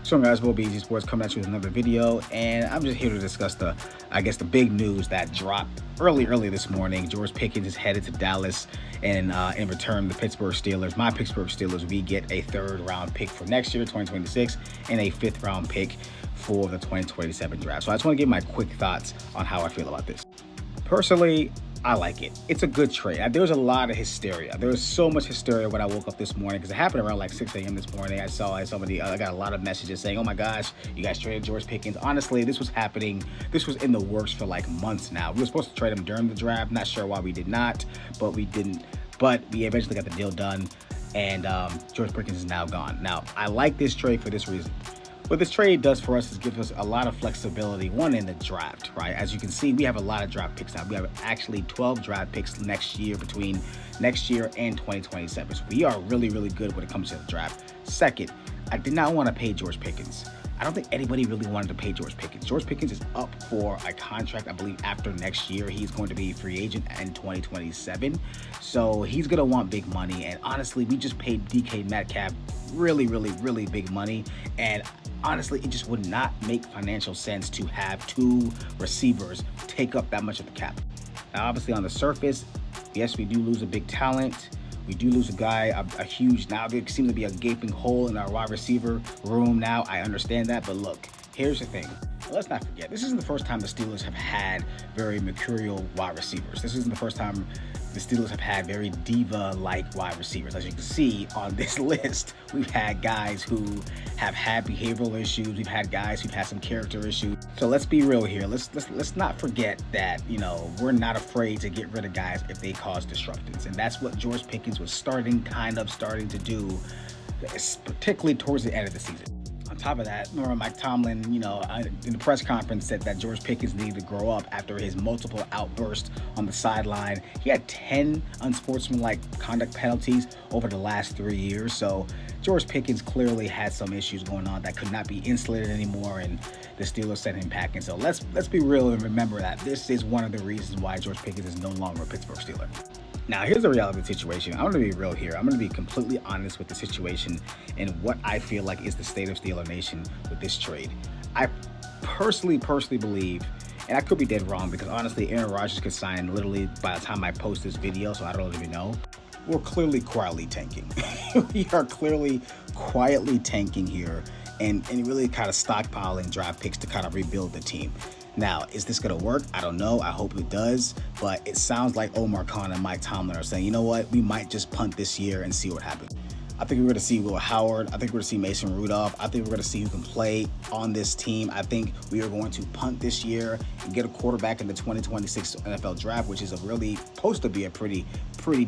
So guys, Will be Easy Sports coming at you with another video, and I'm just here to discuss the big news that dropped early this morning. George Pickens is headed to Dallas, and in return, the Pittsburgh Steelers, my Pittsburgh Steelers, we get a third-round pick for next year, 2026, and a fifth-round pick for the 2027 draft. So I just want to give my quick thoughts on how I feel about this. Personally, I like it. It's a good trade. There was a lot of hysteria. There was so much hysteria when I woke up this morning because it happened around like 6 a.m. this morning. I got a lot of messages saying, "Oh my gosh, you guys traded George Pickens." Honestly, this was happening. This was in the works for like months now. We were supposed to trade him during the draft. Not sure why we did not, but we didn't. But we eventually got the deal done, and George Pickens is now gone. Now, I like this trade for this reason. What this trade does for us is give us a lot of flexibility, one, in the draft, right? As you can see, we have a lot of draft picks now. We have actually 12 draft picks next year, between next year and 2027. So we are really, really good when it comes to the draft. Second, I did not want to pay George Pickens. I don't think anybody really wanted to pay George Pickens. George Pickens is up for a contract, I believe, after next year. He's going to be a free agent in 2027. So he's going to want big money. And honestly, we just paid DK Metcalf really, really, really big money. And honestly, it just would not make financial sense to have two receivers take up that much of the cap. Now, obviously, on the surface, yes, we do lose a big talent. We do lose a guy, a huge, now there seems to be a gaping hole in our wide receiver room now. I understand that, but look, here's the thing. Let's not forget, this isn't the first time the Steelers have had very mercurial wide receivers. This isn't the first time the Steelers have had very diva-like wide receivers. As you can see on this list, we've had guys who have had behavioral issues. We've had guys who've had some character issues. So let's be real here. Let's not forget that, you know, we're not afraid to get rid of guys if they cause disruptions. And that's what George Pickens was starting to do, particularly towards the end of the season. On top of that, remember Mike Tomlin, you know, in the press conference said that George Pickens needed to grow up after his multiple outbursts on the sideline. He had 10 unsportsmanlike conduct penalties over the last 3 years. So George Pickens clearly had some issues going on that could not be insulated anymore, and the Steelers sent him packing. So let's be real and remember that this is one of the reasons why George Pickens is no longer a Pittsburgh Steeler. Now, here's the reality of the situation. I'm going to be real here. I'm going to be completely honest with the situation and what I feel like is the state of Steeler Nation with this trade. I personally believe, and I could be dead wrong because honestly, Aaron Rodgers could sign literally by the time I post this video, so I don't even know. We're clearly quietly tanking. We are clearly quietly tanking here and really kind of stockpiling draft picks to kind of rebuild the team. Now, is this going to work? I don't know. I hope it does. But it sounds like Omar Khan and Mike Tomlin are saying, you know what? We might just punt this year and see what happens. I think we're going to see Will Howard. I think we're going to see Mason Rudolph. I think we're going to see who can play on this team. I think we are going to punt this year and get a quarterback in the 2026 NFL draft, which is supposed to be a pretty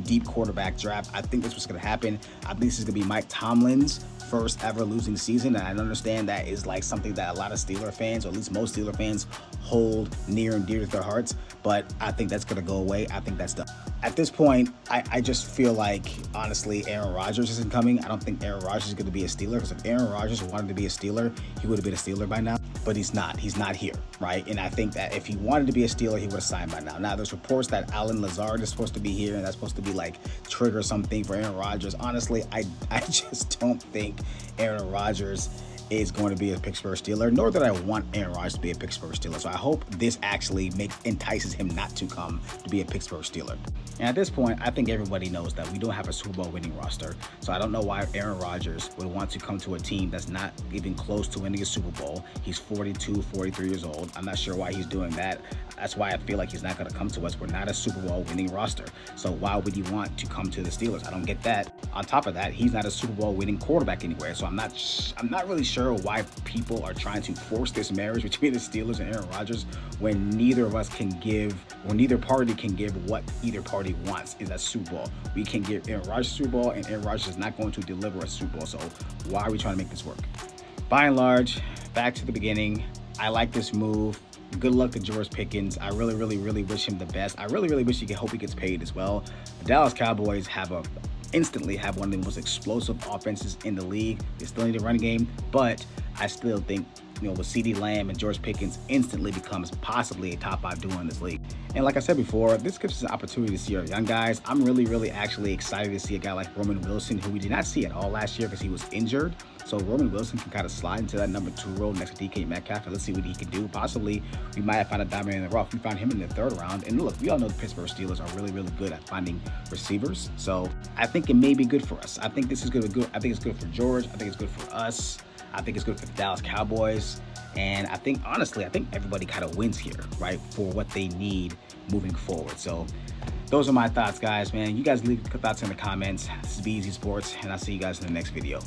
deep quarterback draft. I think that's what's going to happen. I think this is going to be Mike Tomlin's first ever losing season, and I understand that is like something that a lot of Steeler fans, or at least most Steeler fans, hold near and dear to their hearts, but I think that's going to go away. I think that's done. At this point, I just feel like, honestly, Aaron Rodgers isn't coming. I don't think Aaron Rodgers is going to be a Steeler, because if Aaron Rodgers wanted to be a Steeler, he would have been a Steeler by now, but he's not. He's not here, right? And I think that if he wanted to be a Steeler, he would have signed by now. Now, there's reports that Allen Lazard is supposed to be here, and that's supposed to be like trigger something for Aaron Rodgers. Honestly, I just don't think Aaron Rodgers is going to be a Pittsburgh Steeler, nor that I want Aaron Rodgers to be a Pittsburgh Steeler. So I hope this actually entices him not to come to be a Pittsburgh Steeler. And at this point, I think everybody knows that we don't have a Super Bowl winning roster. So I don't know why Aaron Rodgers would want to come to a team that's not even close to winning a Super Bowl. He's 42, 43 years old. I'm not sure why he's doing that. That's why I feel like he's not going to come to us. We're not a Super Bowl winning roster. So why would he want to come to the Steelers? I don't get that. On top of that, he's not a Super Bowl winning quarterback anywhere. So I'm not really sure why people are trying to force this marriage between the Steelers and Aaron Rodgers when neither party can give what either party wants, is a Super Bowl. We can give Aaron Rodgers a Super Bowl, and Aaron Rodgers is not going to deliver a Super Bowl. So why are we trying to make this work? By and large, back to the beginning, I like this move. Good luck to George Pickens. I really wish him the best. I really wish hope he gets paid as well. The Dallas Cowboys instantly have one of the most explosive offenses in the league. They still need a run game, but I still think with CeeDee Lamb and George Pickens, instantly becomes possibly a top 5 duo in this league. And like I said before, this gives us an opportunity to see our young guys. I'm really actually excited to see a guy like Roman Wilson, who we did not see at all last year because he was injured. So Roman Wilson can kind of slide into that number 2 role next to DK Metcalf, and let's see what he can do. Possibly, we might have found a diamond in the rough. We found him in the 3rd round. And look, we all know the Pittsburgh Steelers are really good at finding receivers. So I think it may be good for us. I think this is good. I think it's good for George. I think it's good for us. I think it's good for the Dallas Cowboys. And I think, honestly, everybody kind of wins here, right, for what they need moving forward. So those are my thoughts, guys, man. You guys leave your thoughts in the comments. This is BZ Sports, and I'll see you guys in the next video.